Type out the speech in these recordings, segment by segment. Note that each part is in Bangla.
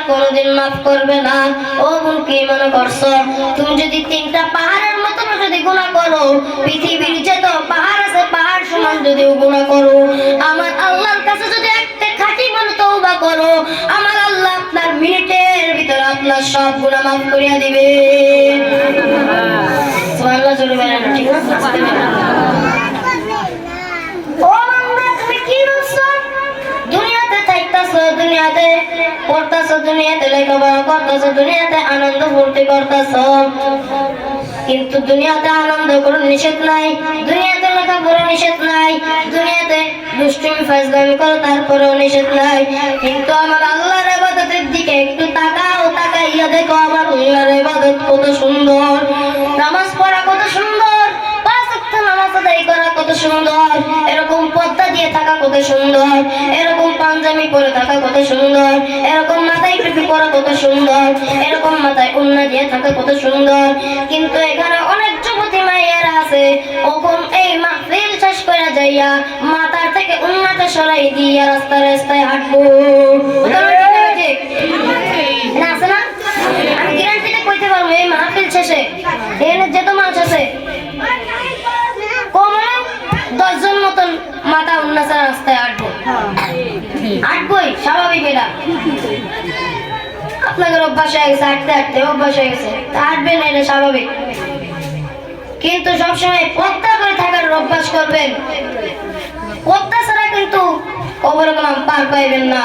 কোনোদিন মাফ করবে না। ও বোন, কি মনে করছো তুমি যদি 3টা পাহাড়ের মতো যদি গুনাহ করো, পৃথিবীর যত পাহাড় আছে পাহাড় সমান যদি গুনাহ করো, আমার আল্লাহর কাছে যদি একটা খাঁটি মনে তওবা করো, আমার আল্লাহ আপনার মিনিটের ভিতরে আপনার সব গুনাহ মাফ করিয়া দিবে। সুবহানাল্লাহ জোরে বলেন, ঠিক আছে? ও বান্দা, তুমি কি বলছো? দুনিয়াতে থাকতেছো, দুনিয়াতে পড়তেছো, দুনিয়াতে লেখাপড়া করতেছো, দুনিয়াতে আনন্দ ফুর্তি করতেছো, কিন্তু দুনিয়াতে আনন্দ কোনো নিষেধ নাই, দুনিয়াতে লেখাপড়া নিষেধ নাই, দুনিয়াতে দুষ্টুমি ফাজলামি করো তারপরেও নিষেধ নাই, কিন্তু আমার আল্লাহর ইবাদতের দিকে একটু তাকাও, তাকাইয়া দেখো আমার আল্লাহর ইবাদত কত সুন্দর, নামাজ পড়া কত সুন্দর, 5 ওয়াক্ত নামাজ আদায় করা কত সুন্দর, এরকম পর্দা দিয়ে থাকা কত সুন্দর, এরকম পাঞ্জাবি পরে থাকা কত সুন্দর, এরকম মাথায় টুপি পরা কত সুন্দর, এরকম মাথায় ওড়না দিয়ে থাকা কত সুন্দর। কিন্তু এখানে অনেক যুবতী মায়েরা আছে, ওখন এই মাহফিল শেষ করে যাইয়া মাথার থেকে ওড়নাটা সরাই দিয়া রাস্তায় রাস্তায় হাঁটবো। না আছে না? আমি গ্যারান্টিতে কইতে পারবো এই মাহফিল শেষে এখানে যত মানুষ আছে কমে 10 জন মতন মাথা ওড়না ছাড়া রাস্তায় হাঁটবোই, স্বাভাবিক এটা। আপনাদের অভ্যাস হয়ে গেছে, হাঁটতে হাঁটতে অভ্যাস হয়ে গেছে, হাঁটবেন এটা স্বাভাবিক, কিন্তু সবসময় পর্দা করে থাকার অভ্যাস করবেন। পর্দা ছাড়া কিন্তু কবরে গেলাম পার পাইবেন না।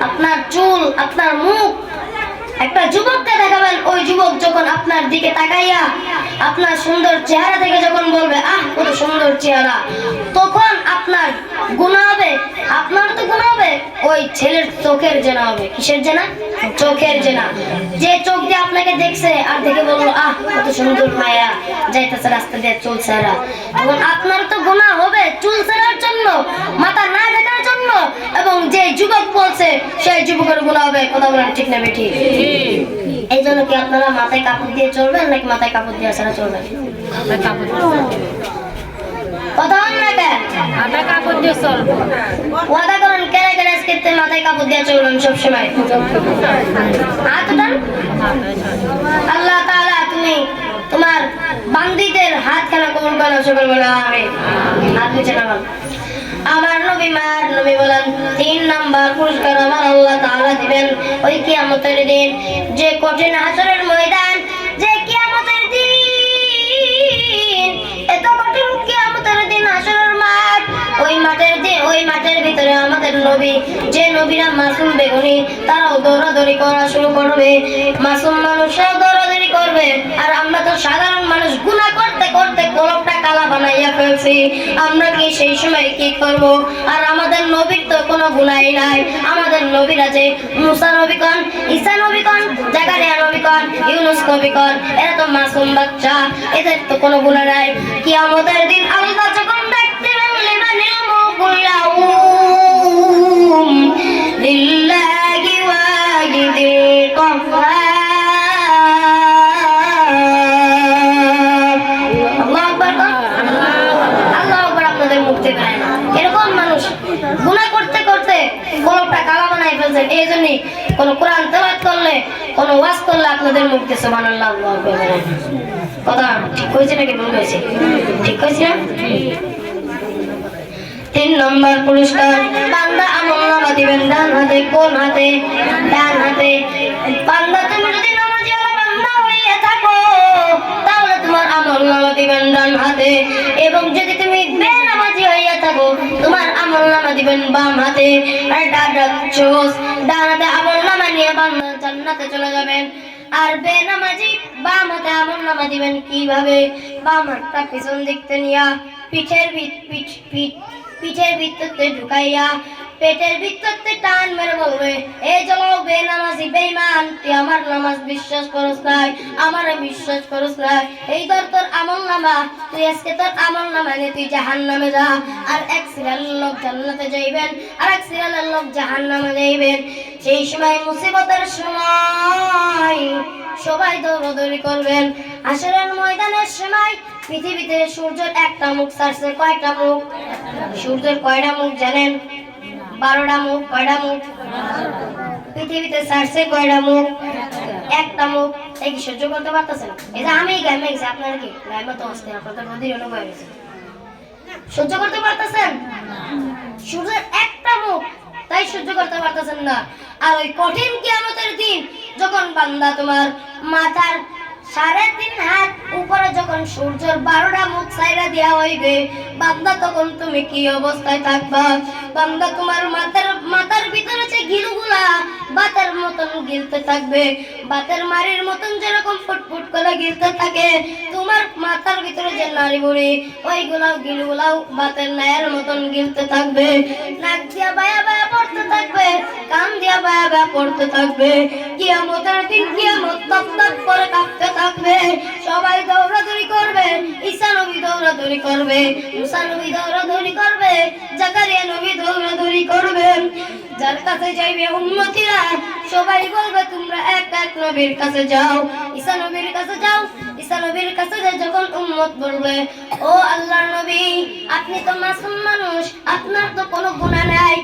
আপনার চুল, আপনার মুখ একটা যুবককে দেখাবেন, ওই যুবক যখন আপনার দিকে তাকাইয়া আপনার সুন্দর চেহারা থেকে যখন বলবে আহ কত সুন্দর চেহারা, তখন আপনার গুনাহ হবে, আপনার তো গুনাহ হবে, ওই ছেলের চোখের জেনা হবে। কিসের জেনা? চোখের জেনা। যে চোখ দিয়ে আপনাকে দেখছে আর দেখে বললো আহ কত সুন্দর মায়া যাইতেছে রাস্তা দিয়ে চুল ছেঁড়া, তখন আপনার তো গুনাহ হবে চুল ছেঁড়ার জন্য, মাথা না দেখার জন্য, এবং যে যুবক বলছে সেই যুবকের গুনাহ হবে। কথা বলেন ঠিক না বেঠিক? এই জন্য কি আপনারা মাথায় কাপড় দিয়ে চলবেন নাকি মাথায় কাপড় দিয়ে ছাড়া চলবেন? কথা বলেন না কেন? মাথায় কাপড় দিয়ে চলবো। ওয়াদা করেন কেড়ে কেড়ে আজকে মাথায় কাপড় দিয়ে চলবেন সবসময়। হাত উঠান। আল্লাহ তাআলা তুমি তোমার বান্দীদের হাত খানা কবুল করো, সকল বলে আমিন। হাত নিচে নামান। আমার নবী মার নবী বলেন 3 নাম্বার পুরস্কার আমার আল্লাহ তাআলা দিবেন ওই কিয়ামতের দিন, যে কঠিন হাসরের ময়দান, যে কিয়ামতের দিন, এত কঠিন কিয়ামতের দিন হাসরের মাঠ, ওই মাঠের দিন, ওই মাঠের ভিতরে আমাদের নবী, যে নবীরা মাসুম বেগুনি, তারাও দৌড়াদৌড়ি করা শুরু করবে, মাসুম মানুষরাও দৌড়াদৌড়ি করবে, আর আমরা তো সাধারণ মানুষ গুনাহ করতে করতে কলবটা কালা বানাইয়া ফেলছি। আমরা কি সেই সময় কি করব? আর আমাদের নবীর তো কোনো গুনাহই নাই। আমাদের নবীরা যে মুসা নবীগণ, ঈসা নবীগণ, জাকারিয়া নবীগণ, ইউনুস নবীগণ, এরা তো মাসুম বাচ্চা, এদের তো কোনো গুনাহ নাই। কিয়ামতের দিন আল্লাহ যখন ডাকতে লিমানিল মুলকুল ইয়াউম লিল্লাহি ওয়াহিদিল কাহ্হার, এরকম মানুষ গুনাহ করতে করতে কলবটা কালা বানাই ফেলছেন। এই জন্য কোন কোরআন তেলাওয়াত করলে, কোন ওয়াজ করলে আপনাদের মুখে সুবহানাল্লাহ আল্লাহু আকবার বলেন। কথা ঠিক কইছে নাকি ভুল কইছে? ঠিক কইছে না? 3 নম্বর পুরস্কার, বান্দা আমলনামা দিবেন ডান হাতে। কোন হাতে? ডান হাতে। বান্দা তুমি যদি নামাজি বান্দা হয়ে থাকো তাহলে তোমার আমলনামা দিবেন ডান হাতে, এবং যদি তুমি বেনামাজি হইয়া থাকো তোমার আমলনামা দিবেন বাম হাতে। আর ডান হাতে আমলনামা নিয়ে বান্দা জান্নাতে চলে যাবেন। আর বেনামাজি বাম হাতে আমলনামা দিবেন কিভাবে? বাম হাতটা পিছন দিকতে নিয়া পিঠের ভিতরতে ঢুকাইয়া পেটের ভিতরতে টান মেরে বলবে এই চলো বেনামাজি বেঈমান, তুই আমার নামাজ বিশ্বাস করস নাই, আমারে বিশ্বাস করস নাই, এই তোর আমলনামা, তুই আজকে তোর আমলনামা নিয়ে তুই জাহান্নামে যা। আর এক সিরিয়ালের লোক জান্নাতে যাইবেন, আর এক সিরিয়ালের লোক জাহান্নামে যাইবেন। সেই সময় মুসিবতের সময় সবাই দৌড়াদৌড়ি করবেন। হাসরের ময়দানের সময় পৃথিবীতে সূর্যের একটা মুখ ছাড়ছে। কয়টা মুখ? সূর্যের কয়টা মুখ জানেন? 12টা মুখ। কয়টা মুখ? পৃথিবীতে ছাড়ছে কয়টা মুখ? একটা মুখ। এই কি সহ্য করতে পারতেছেন? এই যে আমি গাইমে গেছি, আপনারা কি গাইমে তো আসতে আপনাদের নদীর অনুভব হয়েছে, সহ্য করতে পারতেছেন? সূর্যের একটা মুখ, তাই সহ্য করতে পারতেছেন না। আর ওই কঠিন কিয়ামতের দিন যখন বান্দা তোমার মাথার 3.5 হাত উপরে যখন সূর্যের 12টা মুখ ছাইরা দেওয়া হইবে, বান্দা তখন তুমি কি অবস্থায় থাকবা? বান্দা তোমার মাথার ভিতরে যে গিলুগুলা বাতের মতন গিলতে থাকবে, বাতের মারির মতন যেরকম ফুটফুট করে গিলতে থাকে, তোমার মাথার ভিতরে যে নাড়ি বুড়ি ওইগুলাও গিলুগুলাও বাতের নায়ের মতন গিলতে থাকবে, নাক দিয়া বায়া বায়া পড়তে থাকবে, কান দিয়া বায়া বায়া পড়তে থাকবে। কিয়ামতের দিন কিয়ামত তপ তপ করে কাঁপতে থাকবে। সবাই দৌড়াদৌড়ি করবে, ঈসা নবী দৌড়াদৌড়ি করবে, মুসা নবী দৌড়াদৌড়ি করবে, জাকারিয়া নবী দৌড়াদৌড়ি করবে। যার কাছে যাইবে উম্মতিরা সবাই বলবে তোমরা এক এক নবীর কাছে যাও, ঈসা নবীর কাছে যাও। ঈসা নবীর কাছে যখন উম্মত বলবে, ও আল্লাহর নবী, আপনি তো মাসুম মানুষ, আপনার তো কোনো গুনাহ নাই,